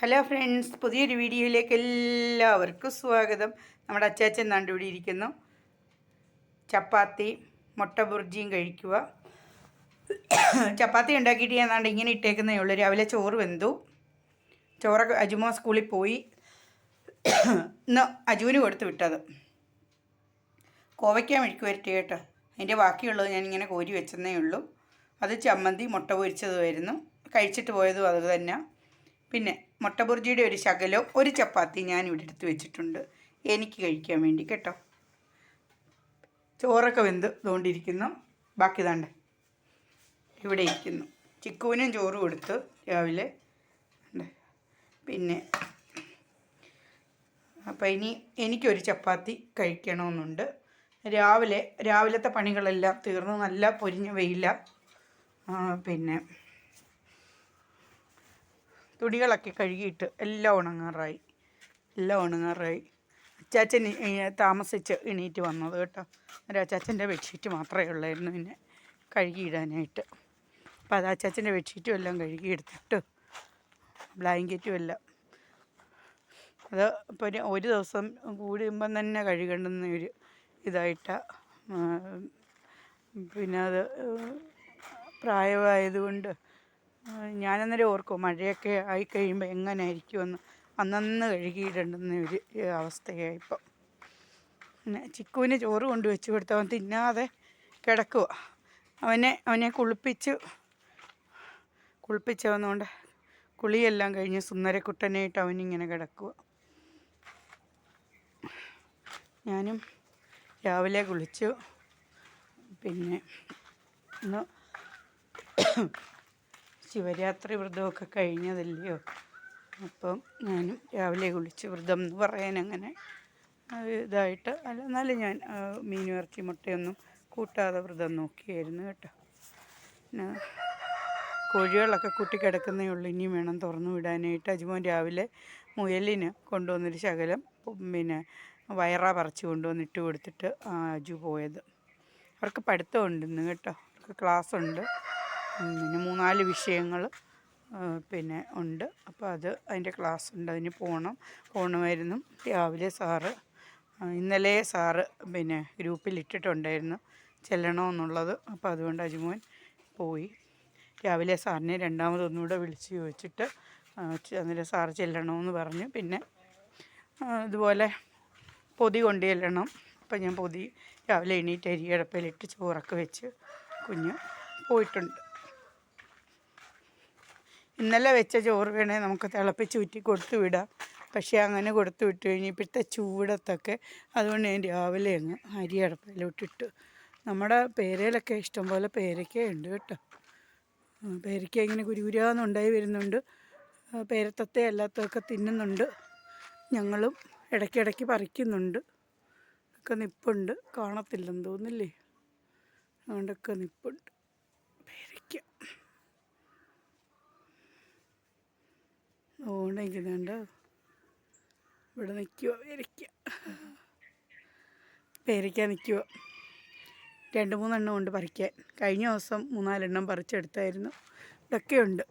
Hello friends, പുതിയൊരു വീഡിയോയിലേക്ക് എല്ലാവർക്കും സ്വാഗതം. നമ്മുടെ അച്ചാച്ചൻ നാണ്ട് ഇവിടെ ഇരിക്കുന്നു. ചപ്പാത്തി മുട്ട ബുർജിയും കഴിക്കുക. ചപ്പാത്തി ഉണ്ടാക്കിയിട്ട് ഞാൻ നാണ്ട് ഇങ്ങനെ ഇട്ടേക്കുന്നേ ഉള്ളൂ. രാവിലെ ചോറ് വെന്തു. ചോറൊക്കെ അജുമോ സ്കൂളിൽ പോയി. ഇന്ന് അജുവിന് കൊടുത്ത് വിട്ടത് കോവയ്ക്ക മെഴുക്ക് വരട്ടി കേട്ടോ. അതിൻ്റെ ബാക്കിയുള്ളത് ഞാനിങ്ങനെ കോരി വെച്ചെന്നേ ഉള്ളൂ. അത് ചമ്മന്തി മുട്ട പൊരിച്ചതുമായിരുന്നു. കഴിച്ചിട്ട് പോയതും അത് തന്നെ. പിന്നെ മുട്ട ബുർജിയുടെ ഒരു ശകലം ഒരു ചപ്പാത്തി ഞാനിവിടെ എടുത്ത് വെച്ചിട്ടുണ്ട് എനിക്ക് കഴിക്കാൻ വേണ്ടി കേട്ടോ. ചോറൊക്കെ വെന്ത് തോണ്ടിയിരിക്കുന്നു. ബാക്കി താണ്ട് ഇവിടെ ഇരിക്കുന്നു. ചിക്കുവിനും ചോറ് കൊടുത്ത് രാവിലെ. പിന്നെ അപ്പം എനിക്കൊരു ചപ്പാത്തി കഴിക്കണമെന്നുണ്ട്. രാവിലത്തെ പണികളെല്ലാം തീർന്നു. നല്ല പൊരിഞ്ഞ വെയില. പിന്നെ തുണികളൊക്കെ കഴുകിയിട്ട് എല്ലാം ഉണങ്ങാറായി. അച്ചാച്ചൻ താമസിച്ച് എണീറ്റ് വന്നത് കേട്ടോ. ഒരു അച്ചാച്ചൻ്റെ ബെഡ്ഷീറ്റ് മാത്രമേ ഉള്ളായിരുന്നു പിന്നെ കഴുകിയിടാനായിട്ട്. അപ്പം അത് അച്ചാച്ചൻ്റെ ബെഡ്ഷീറ്റും എല്ലാം കഴുകിയെടുത്തിട്ട് ബ്ലാങ്കറ്റും എല്ലാം അത് ഇപ്പോൾ ഒരു ദിവസം കൂടുമ്പം തന്നെ കഴുകേണ്ടുന്ന ഒരു ഇതായിട്ടാണ്. പിന്നെ അത് പ്രായമായതുകൊണ്ട് ഞാനന്നേരം ഓർക്കും മഴയൊക്കെ ആയിക്കഴിയുമ്പോൾ എങ്ങനെയായിരിക്കുമെന്ന്. അന്നന്ന് കഴുകിയിടേണ്ടുന്ന ഒരു അവസ്ഥയായിപ്പം. പിന്നെ ചിക്കുവിന് ചോറ് കൊണ്ട് വെച്ച് കൊടുത്ത് അവൻ തിന്നാതെ കിടക്കുക. അവനെ കുളിപ്പിച്ചവന്നുകൊണ്ട് കുളിയെല്ലാം കഴിഞ്ഞ് സുന്ദരക്കുട്ടനായിട്ട് അവനിങ്ങനെ കിടക്കുക. ഞാനും രാവിലെ കുളിച്ചു. പിന്നെ ഇന്ന് ശിവരാത്രി വ്രതമൊക്കെ കഴിഞ്ഞതല്ലയോ. അപ്പം ഞാനും രാവിലെ കുളിച്ച് വ്രതം എന്ന് പറയാൻ അങ്ങനെ ഇതായിട്ട് എന്നാലും ഞാൻ മീനും ഇറച്ചി മുട്ടയൊന്നും കൂട്ടാതെ വ്രതം നോക്കിയായിരുന്നു കേട്ടോ. പിന്നെ കോഴികളൊക്കെ കൂട്ടിക്കിടക്കുന്നേ ഉള്ളൂ. ഇനിയും വേണം തുറന്നു വിടാനായിട്ട്. അജുമോൻ രാവിലെ മുയലിന് കൊണ്ടുവന്നൊരു ശകലം പിന്നെ വയറ പറിച്ച് കൊണ്ടുവന്നിട്ട് കൊടുത്തിട്ട് അജു പോയത്. അവർക്ക് പഠിത്തമുണ്ട് ഇന്ന് കേട്ടോ. അവർക്ക് ക്ലാസ്സുണ്ട്. പിന്നെ 3-4 വിഷയങ്ങൾ പിന്നെ ഉണ്ട്. അപ്പോൾ അതിൻ്റെ ക്ലാസ് ഉണ്ട്. അതിന് പോകണമായിരുന്നു. രാവിലെ ഇന്നലെ സാറ് പിന്നെ ഗ്രൂപ്പിലിട്ടിട്ടുണ്ടായിരുന്നു ചെല്ലണമെന്നുള്ളത്. അപ്പോൾ അതുകൊണ്ട് അജുമോൻ പോയി. രാവിലെ സാറിനെ രണ്ടാമതൊന്നുകൂടെ വിളിച്ച് ചോദിച്ചിട്ട് അന്നേരം സാറ് ചെല്ലണമെന്ന് പറഞ്ഞു. പിന്നെ ഇതുപോലെ പൊതി കൊണ്ട് ചെല്ലണം. അപ്പം ഞാൻ പൊതി രാവിലെ എണീറ്റ് അരിയടപ്പയിലിട്ട് ചോറൊക്കെ വെച്ച് കുഞ്ഞ് പോയിട്ടുണ്ട്. ഇന്നലെ വെച്ച ചോറ് വേണേൽ നമുക്ക് തിളപ്പിച്ച് ഊറ്റി കൊടുത്തു വിടാം. പക്ഷേ അങ്ങനെ കൊടുത്തു വിട്ട് കഴിഞ്ഞ് ഇപ്പോഴത്തെ ചൂടത്തൊക്കെ അതുകൊണ്ട് ഞാൻ രാവിലെ അങ്ങ് അരിയടപ്പയിലോട്ടിട്ട്. നമ്മുടെ പേരയിലൊക്കെ ഇഷ്ടംപോലെ പേരയ്ക്കയുണ്ട് കേട്ടോ. പേരയ്ക്ക ഇങ്ങനെ കുരുകുരാന്നുണ്ടായി വരുന്നുണ്ട്. പേരത്തത്തെ അല്ലാത്തതൊക്കെ തിന്നുന്നുണ്ട്. ഞങ്ങളും ഇടയ്ക്കിടയ്ക്ക് പറിക്കുന്നുണ്ട്. ഒക്കെ നിപ്പുണ്ട്. കാണത്തില്ലെന്ന് തോന്നില്ലേ. അതുകൊണ്ടൊക്കെ നിപ്പുണ്ട് പേരയ്ക്ക. ഓണിക്കുന്നുണ്ട്. ഇവിടെ നിൽക്കുക പേരയ്ക്ക നിൽക്കുക. 2-3 എണ്ണം ഉണ്ട് പറിക്കാൻ. കഴിഞ്ഞ ദിവസം 3-4 എണ്ണം പറിച്ചെടുത്തായിരുന്നു. ഇതൊക്കെയുണ്ട്.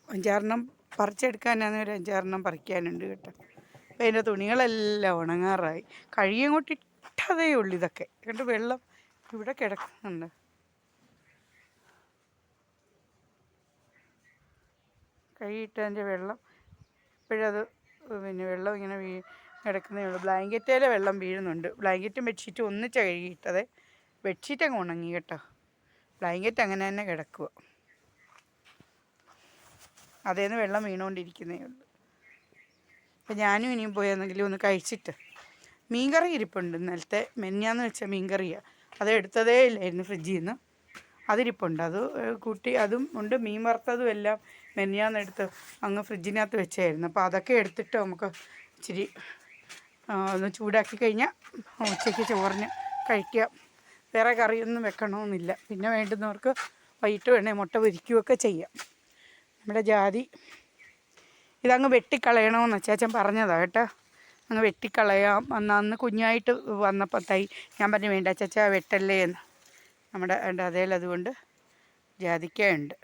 5-6 എണ്ണം പറിച്ചെടുക്കാനാണെങ്കിൽ ഒരു 5-6 എണ്ണം പറിക്കാനുണ്ട് കേട്ടോ. അപ്പോൾ അതിൻ്റെ തുണികളെല്ലാം ഉണങ്ങാറായി. കഴുകിയങ്ങോട്ട് ഇട്ടതേ ഉള്ളൂ. ഇതൊക്കെ കണ്ട് വെള്ളം ഇവിടെ കിടക്കുന്നുണ്ട്. കഴുകിയിട്ടതിൻ്റെ വെള്ളം ഇപ്പോഴത് പിന്നെ വെള്ളം ഇങ്ങനെ കിടക്കുന്നേ ഉള്ളൂ. ബ്ലാങ്കറ്റേലെ വെള്ളം വീഴുന്നുണ്ട്. ബ്ലാങ്കറ്റും ബെഡ്ഷീറ്റും ഒന്നിച്ചാണ് കഴുകിയിട്ടത്. ബെഡ്ഷീറ്റ് അങ്ങ് ഉണങ്ങി കേട്ടോ. ബ്ലാങ്കറ്റ് അങ്ങനെ തന്നെ കിടക്കുക. അതേന്ന് വെള്ളം വീണുകൊണ്ടിരിക്കുന്നേ ഉള്ളൂ. അപ്പം ഞാനും ഇനിയും പോയി എന്തെങ്കിലും ഒന്ന് കഴിച്ചിട്ട്. മീൻകറി ഇരിപ്പുണ്ട്. ഇന്നലത്തെ മെനിഞ്ഞാന്ന് വെച്ച മീൻകറിയാണ്. അത് എടുത്തതേ ഇല്ലായിരുന്നു ഫ്രിഡ്ജിൽ നിന്ന്. അതിരിപ്പുണ്ട്. അത് കൂട്ടി അതും ഉണ്ട്. മീൻ വറുത്തതും എല്ലാം മെനിഞ്ഞാന്നെടുത്ത് അങ്ങ് ഫ്രിഡ്ജിനകത്ത് വെച്ചായിരുന്നു. അപ്പോൾ അതൊക്കെ എടുത്തിട്ട് നമുക്ക് ഇച്ചിരി ഒന്ന് ചൂടാക്കി കഴിഞ്ഞാൽ ഉച്ചയ്ക്ക് ചോറിന് കഴിക്കാം. വേറെ കറിയൊന്നും വെക്കണമെന്നില്ല. പിന്നെ വേണ്ടുന്നവർക്ക് വൈകിട്ട് വേണേൽ മുട്ട പൊരിക്കുകയൊക്കെ ചെയ്യാം. നമ്മുടെ ജാതി ഇതങ്ങ് വെട്ടിക്കളയണമെന്ന് അച്ചാച്ചൻ പറഞ്ഞതാണ് കേട്ടോ. അങ്ങ് വെട്ടിക്കളയാം. അന്ന് കുഞ്ഞായിട്ട് വന്നപ്പോൾ ഞാൻ പറഞ്ഞു വേണ്ട അച്ചാച്ച വെട്ടല്ലേ എന്ന്. നമ്മുടെ അതേൽ അതുകൊണ്ട് ജാതിക്കയുണ്ട്.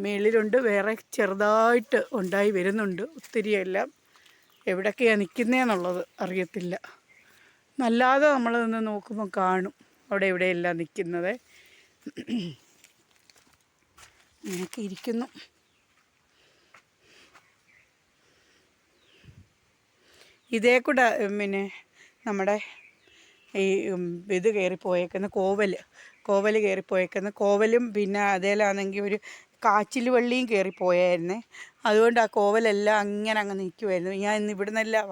മേളിലുണ്ട്, വേറെ ചെറുതായിട്ട് ഉണ്ടായി വരുന്നുണ്ട്. ഒത്തിരിയെല്ലാം എവിടൊക്കെയാണ് നിൽക്കുന്നതെന്നുള്ളത് അറിയത്തില്ല. നല്ലാതെ നമ്മൾ നിന്ന് നോക്കുമ്പോൾ കാണും അവിടെ ഇവിടെയെല്ലാം നിൽക്കുന്നത്. ഇങ്ങനെയൊക്കെ ഇരിക്കുന്നു. ഇതേ കൂടെ പിന്നെ നമ്മുടെ ഈ ഇത് കയറിപ്പോയേക്കുന്ന കോവൽ കയറിപ്പോയേക്കുന്ന കോവലും, പിന്നെ അതേലാണെങ്കിൽ ഒരു കാച്ചിൽ വള്ളിയും കയറിപ്പോയായിരുന്നേ. അതുകൊണ്ട് ആ കോവലെല്ലാം അങ്ങനെ അങ്ങ് നിൽക്കുമായിരുന്നു. ഞാൻ ഇന്ന് ഇവിടെ നിന്നെല്ലാം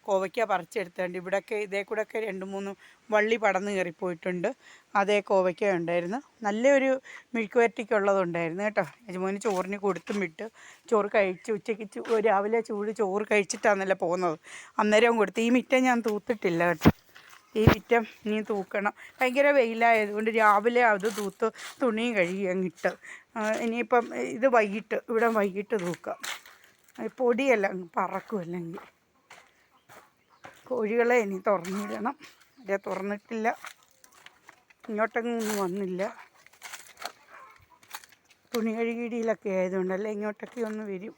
കോവയ്ക്ക പറിച്ചെടുത്തുകൊണ്ട് ഇവിടെയൊക്കെ ഇതേ കൂടെയൊക്കെ 2-3 വള്ളി പടന്ന് കയറിപ്പോയിട്ടുണ്ട്. അതേ കോവയ്ക്ക ഉണ്ടായിരുന്നു. നല്ലൊരു മെഴുക്ക് വരട്ടിക്കുള്ളതുണ്ടായിരുന്നു കേട്ടോ. യജമാനി ചോറിന് കൊടുത്തും വിട്ട്. ചോറ് കഴിച്ച് ഉച്ചയ്ക്ക് രാവിലെ ചോറ് കഴിച്ചിട്ടാണല്ലോ പോകുന്നത്. അന്നേരം കൊടുത്ത്. ഈ മിറ്റം ഞാൻ തൂത്തിട്ടില്ല കേട്ടോ. ഈ മിറ്റം ഇനി തൂക്കണം. ഭയങ്കര വെയിലായതുകൊണ്ട് രാവിലെ അത് തൂത്ത് തുണിയും കഴുകി അങ്ങിട്ട്. ഇനിയിപ്പം ഇത് ഇവിടെ വൈകിട്ട് തൂക്കാം. പൊടിയെല്ലാം പറക്കും. അല്ലെങ്കിൽ കോഴികളെ ഇനി തുറന്നിടണം. അതെ, തുറന്നിട്ടില്ല. ഇങ്ങോട്ടൊന്നും വന്നില്ല. തുണി കഴുകിയിടിയിലൊക്കെ ആയതുകൊണ്ടല്ലേ ഇങ്ങോട്ടൊക്കെ ഒന്ന് വരും.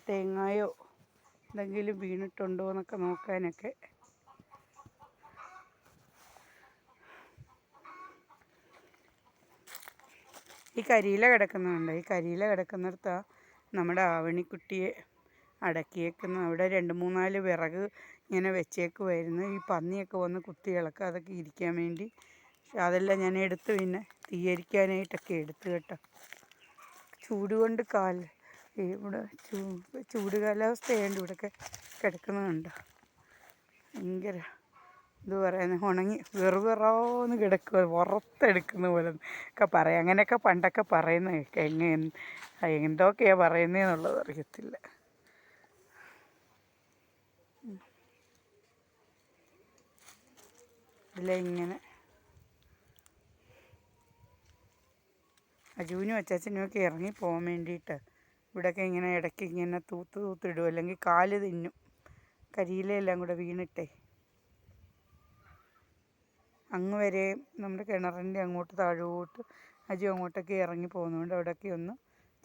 തേങ്ങായോ എന്തെങ്കിലും വീണിട്ടുണ്ടോ എന്നൊക്കെ നോക്കാനൊക്കെ. ഈ കരിയില കിടക്കുന്നുണ്ട്. ഈ കരിയില കിടക്കുന്നിടത്താണ് നമ്മുടെ ആവണിക്കുട്ടിയെ അടക്കിയേക്കുന്നത്. അവിടെ 2-3-4 വിറക് ഇങ്ങനെ വെച്ചേക്കുമായിരുന്നു. ഈ പന്നിയൊക്കെ വന്ന് കുത്തി ഇളക്കുക, അതൊക്കെ ഇരിക്കാൻ വേണ്ടി. പക്ഷെ അതെല്ലാം ഞാൻ എടുത്ത് പിന്നെ തീയരിക്കാനായിട്ടൊക്കെ എടുത്തു കേട്ടോ. ചൂട് കൊണ്ട് ഇവിടെ ചൂട് കാലാവസ്ഥയായതുകൊണ്ട് ഇവിടെയൊക്കെ കിടക്കുന്നതുണ്ട്. ഭയങ്കര ഇത് പറയുന്നത് ഉണങ്ങി വെറുതെന്ന് കിടക്കുക, വറുത്തെടുക്കുന്ന പോലെ ഒക്കെ പറയാം. അങ്ങനെയൊക്കെ പണ്ടൊക്കെ പറയുന്നത് കേൾക്കാം. എന്തൊക്കെയാണ് പറയുന്നതെന്നുള്ളത് അറിയത്തില്ല. ഇങ്ങനെ അജുവിനും അച്ചാച്ചനും ഒക്കെ ഇറങ്ങി പോകാൻ വേണ്ടിയിട്ട് ഇവിടെയൊക്കെ ഇങ്ങനെ ഇടയ്ക്ക് ഇങ്ങനെ തൂത്തിടും. അല്ലെങ്കിൽ കാല് തിന്നും. കരിയിലെല്ലാം കൂടെ വീണിട്ടേ. അങ്ങ് വരെ നമ്മുടെ കിണറിൻ്റെ അങ്ങോട്ട് താഴോട്ട് അജു അങ്ങോട്ടൊക്കെ ഇറങ്ങി പോകുന്നതുകൊണ്ട് അവിടെയൊക്കെ ഒന്ന്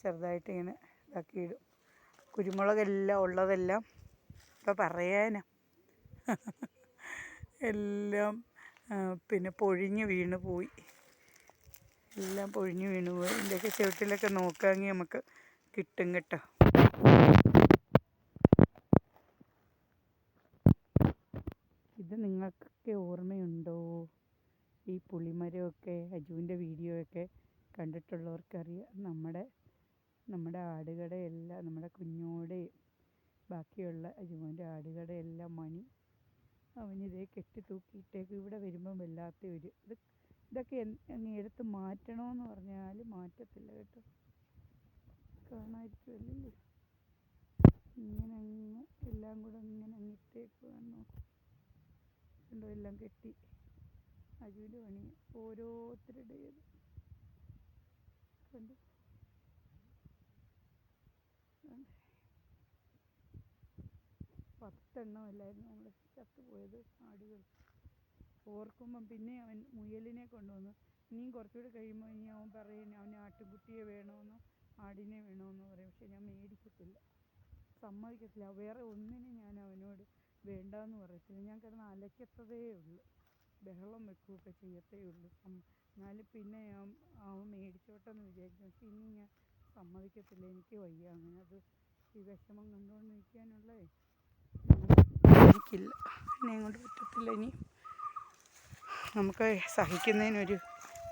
ചെറുതായിട്ട് ഇങ്ങനെ ഇതാക്കിയിടും. കുരുമുളകെല്ലാം ഉള്ളതെല്ലാം ഇപ്പോൾ പറയാനാ എല്ലാം പിന്നെ പൊഴിഞ്ഞ് വീണ് പോയി. എല്ലാം പൊഴിഞ്ഞ് വീണ് പോയി. ഇതിൻ്റെയൊക്കെ ചുവട്ടിലൊക്കെ നോക്കാമെങ്കിൽ നമുക്ക് കിട്ടും കേട്ടോ. ഇത് നിങ്ങൾക്കൊക്കെ ഓർമ്മയുണ്ടോ? ഈ പുളിമരമൊക്കെ അജുവിൻ്റെ വീഡിയോ ഒക്കെ കണ്ടിട്ടുള്ളവർക്കറിയാം. നമ്മുടെ ആടുകടയെല്ലാം, നമ്മുടെ കുഞ്ഞോടെയും ബാക്കിയുള്ള അജുവിൻ്റെ ആടുകടയെല്ലാം അവനിതേ കെട്ടി തൂക്കിയിട്ടേക്ക്. ഇവിടെ വരുമ്പം വല്ലാത്ത ഒരു ഇതൊക്കെ അങ്ങ് എടുത്ത് മാറ്റണമെന്ന് പറഞ്ഞാൽ മാറ്റത്തില്ല കേട്ടോ. കാണാതിരിക്കുമല്ലേ. ഇങ്ങനെ അങ്ങ് എല്ലാം കൂടെ ഇങ്ങനെ അങ്ങിട്ടേക്കുവാന്നോ. കണ്ടോ, എല്ലാം കെട്ടി. അജുവിൻ്റെ പണി ഓരോരുത്തരുടേത് കണ്ടു. 10 എണ്ണമല്ലായിരുന്നു നമ്മൾ ചത്തുപോയത് ആടുകൾ. ഓർക്കുമ്പം പിന്നെ അവൻ മുയലിനെ കൊണ്ടുവന്നു. ഇനിയും കുറച്ചുകൂടി കഴിയുമ്പോൾ ഇനി അവൻ പറയും അവന് ആട്ടുകുട്ടിയെ വേണമെന്നോ ആടിനെ വേണമെന്നോ പറയും. പക്ഷെ ഞാൻ മേടിക്കത്തില്ല, സമ്മതിക്കത്തില്ല. വേറെ ഒന്നിനും ഞാൻ അവനോട് വേണ്ടാന്ന് പറയത്തില്ല. ഞാൻ കിടന്ന് അലക്കത്തതേ ഉള്ളൂ, ബഹളം വെക്കുകയൊക്കെ ചെയ്യത്തേ ഉള്ളൂ. എന്നാലും പിന്നെ അവൻ മേടിച്ചോട്ടെന്ന് വിചാരിക്കും. പക്ഷെ ഇനി ഞാൻ സമ്മതിക്കത്തില്ല. എനിക്ക് വയ്യ അങ്ങനെ അത് ഈ വിഷമം കണ്ടുകൊണ്ട് നിൽക്കാനുള്ളേ. എനിക്കില്ല, എന്നെ കൊണ്ട് പറ്റത്തില്ല. ഇനി നമുക്ക് സഹിക്കുന്നതിനൊരു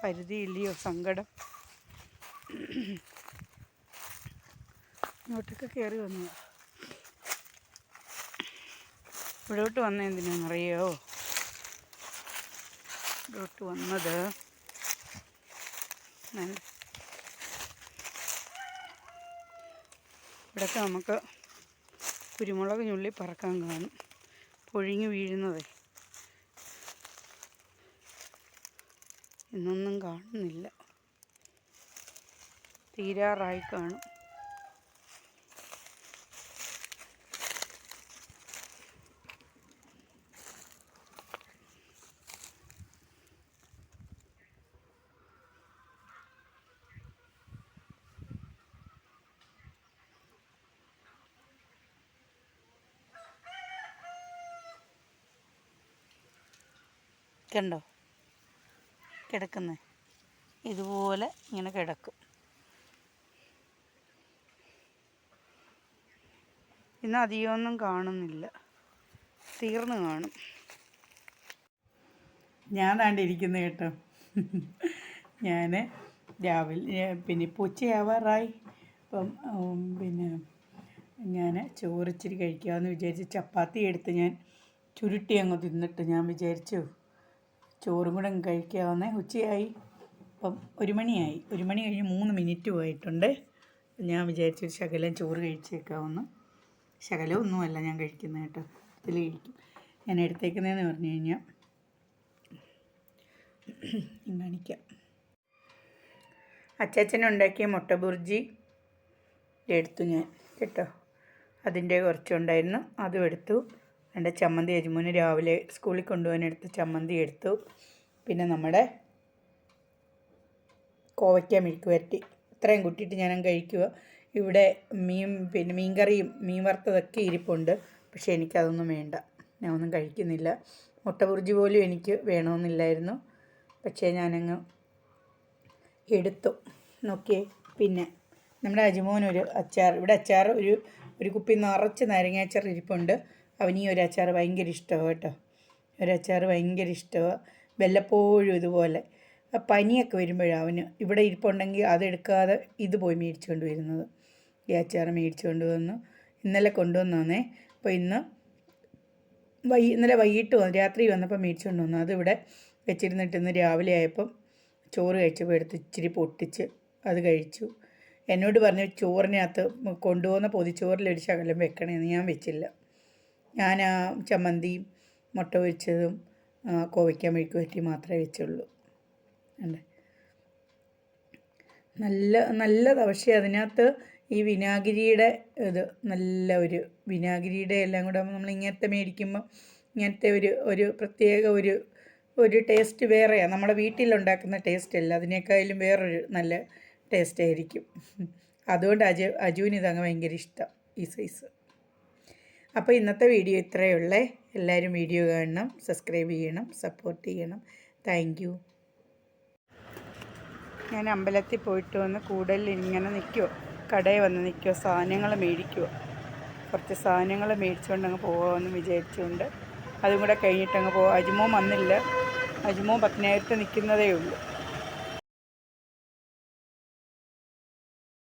പരിധിയില്ലയോ, സങ്കടം. ഇങ്ങോട്ടൊക്കെ കയറി വന്നു. ഇവിടോട്ട് വന്ന എന്തിനാണെന്നറിയോ? ഇവിടോട്ട് വന്നത് ഇവിടെയൊക്കെ നമുക്ക് കുരുമുളക് ഞുള്ളി പറക്കാൻ കാണും, പൊഴിഞ്ഞു വീഴുന്നതേ. ഇന്നൊന്നും കാണുന്നില്ല, തീരാറായി കാണും. കണ്ടോ കിടക്കുന്നത്? ഇതുപോലെ ഇങ്ങനെ കിടക്കും. ഇന്ന് അധികമൊന്നും കാണുന്നില്ല, തീർന്നു കാണും. ഞാൻ താണ്ടിരിക്കുന്നു കേട്ടോ. ഞാൻ രാവിലെ പിന്നെ ഇപ്പോൾ ഉച്ചയാവാറായി. അപ്പം പിന്നെ ഞാൻ ചോറിച്ചിരി കഴിക്കാമെന്ന് വിചാരിച്ച് ചപ്പാത്തി എടുത്ത് ഞാൻ ചുരുട്ടി അങ്ങ് തിന്നിട്ട് ഞാൻ വിചാരിച്ചു ചോറും കൂടെ അങ്ങ് കഴിക്കാവുന്നേ. ഉച്ചയായി, അപ്പം 1 മണിയായി. 1 മണി കഴിഞ്ഞ് 3 മിനിറ്റും ആയിട്ടുണ്ട്. ഞാൻ വിചാരിച്ചു ഒരു ശകലം ചോറ് കഴിച്ചേക്കാവുന്നു. ശകലം ഒന്നുമല്ല ഞാൻ കഴിക്കുന്നത് കേട്ടോ, ഇതിൽ കഴിക്കും. ഞാൻ എടുത്തേക്കുന്നതെന്ന് പറഞ്ഞു കഴിഞ്ഞാൽ കാണിക്കാം. അച്ചാച്ചനുണ്ടാക്കിയ മുട്ട ബുർജി എടുത്തു ഞാൻ കേട്ടോ. അതിൻ്റെ കുറച്ചുണ്ടായിരുന്നു, അതും എടുത്തു. എൻ്റെ ചമ്മന്തി അജ്മൂന് രാവിലെ സ്കൂളിൽ കൊണ്ടുപോകാനെടുത്ത് ചമ്മന്തി എടുത്തു. പിന്നെ നമ്മുടെ കോവയ്ക്ക മെഴുക്ക് വരട്ടി, ഇത്രയും കൂട്ടിയിട്ട് ഞാൻ കഴിക്കുക. ഇവിടെ പിന്നെ മീൻകറിയും മീൻ വറുത്തതൊക്കെ ഇരിപ്പുണ്ട്. പക്ഷേ എനിക്കതൊന്നും വേണ്ട, ഞാൻ ഒന്നും കഴിക്കുന്നില്ല. മുട്ട ബുർജി പോലും എനിക്ക് വേണമെന്നില്ലായിരുന്നു, പക്ഷേ ഞാനങ്ങ് എടുത്തു. നോക്കിയേ. പിന്നെ നമ്മുടെ അജ്മോനൊരു അച്ചാർ, ഇവിടെ അച്ചാർ ഒരു കുപ്പി നിറച്ച് നാരങ്ങ അച്ചാർ ഇരിപ്പുണ്ട്. അവനീ ഒരു അച്ചാർ ഭയങ്കര ഇഷ്ടമാണ് കേട്ടോ. ഒരച്ചാർ ഭയങ്കര ഇഷ്ടമാണ്. വല്ലപ്പോഴും ഇതുപോലെ പനിയൊക്കെ വരുമ്പോഴാണ് അവന് ഇവിടെ ഇരിപ്പുണ്ടെങ്കിൽ അതെടുക്കാതെ ഇത് പോയി മേടിച്ചുകൊണ്ട് വരുന്നത്. ഈ അച്ചാർ മേടിച്ചുകൊണ്ട് വന്നു, ഇന്നലെ കൊണ്ടുവന്നേ. അപ്പോൾ ഇന്നലെ വൈകിട്ട് രാത്രി വന്നപ്പോൾ മേടിച്ചുകൊണ്ട് വന്നു. അതിവിടെ വെച്ചിരുന്നിട്ട് ഇന്ന് രാവിലെ ആയപ്പം ചോറ് കഴിച്ചപ്പോൾ എടുത്ത് ഇച്ചിരി പൊട്ടിച്ച് അത് കഴിച്ചു. എന്നോട് പറഞ്ഞു ചോറിനകത്ത് കൊണ്ടുപോകുന്ന പൊതിച്ചോറിലൊരു ശകലം വെക്കണമെന്ന്. ഞാൻ വെച്ചില്ല. ഞാൻ ആ ചമ്മന്തിയും മുട്ട പൊരിച്ചതും കോവയ്ക്ക മെഴുക്ക് വരട്ടി മാത്രമേ വെച്ചുള്ളൂ. അല്ലേ, നല്ലതാണ്. പക്ഷേ അതിനകത്ത് ഈ വിനാഗിരിയുടെ ഇത് നല്ല ഒരു വിനാഗിരിയുടെ എല്ലാം കൂടെ നമ്മൾ ഇങ്ങനത്തെ മേടിക്കുമ്പോൾ ഇങ്ങനത്തെ ഒരു പ്രത്യേക ഒരു ടേസ്റ്റ് വേറെയാണ്. നമ്മുടെ വീട്ടിലുണ്ടാക്കുന്ന ടേസ്റ്റ് അല്ല, അതിനേക്കാളും വേറൊരു നല്ല ടേസ്റ്റ് ആയിരിക്കും. അതുകൊണ്ട് അജുവിന് ഇതങ്ങ് ഭയങ്കര ഇഷ്ടം, ഈ സൈസ്. അപ്പോൾ ഇന്നത്തെ വീഡിയോ ഇത്രയേ ഉള്ളേ. എല്ലാവരും വീഡിയോ കാണണം, സബ്സ്ക്രൈബ് ചെയ്യണം, സപ്പോർട്ട് ചെയ്യണം. Thank you. ഞാൻ അമ്പലത്തിൽ പോയിട്ട് വന്ന് കൂടുതൽ ഇങ്ങനെ നിൽക്കുമോ, കടയിൽ വന്ന് നിൽക്കുമോ, സാധനങ്ങൾ മേടിക്കുമോ. കുറച്ച് സാധനങ്ങൾ മേടിച്ചുകൊണ്ട് അങ്ങ് പോകാമെന്ന് വിചാരിച്ചുകൊണ്ട് അതും കൂടെ കഴിഞ്ഞിട്ടങ്ങ് പോകാം. അജ്മോ വന്നില്ല, അജ്മോ 10,000 നിൽക്കുന്നതേ ഉള്ളൂ.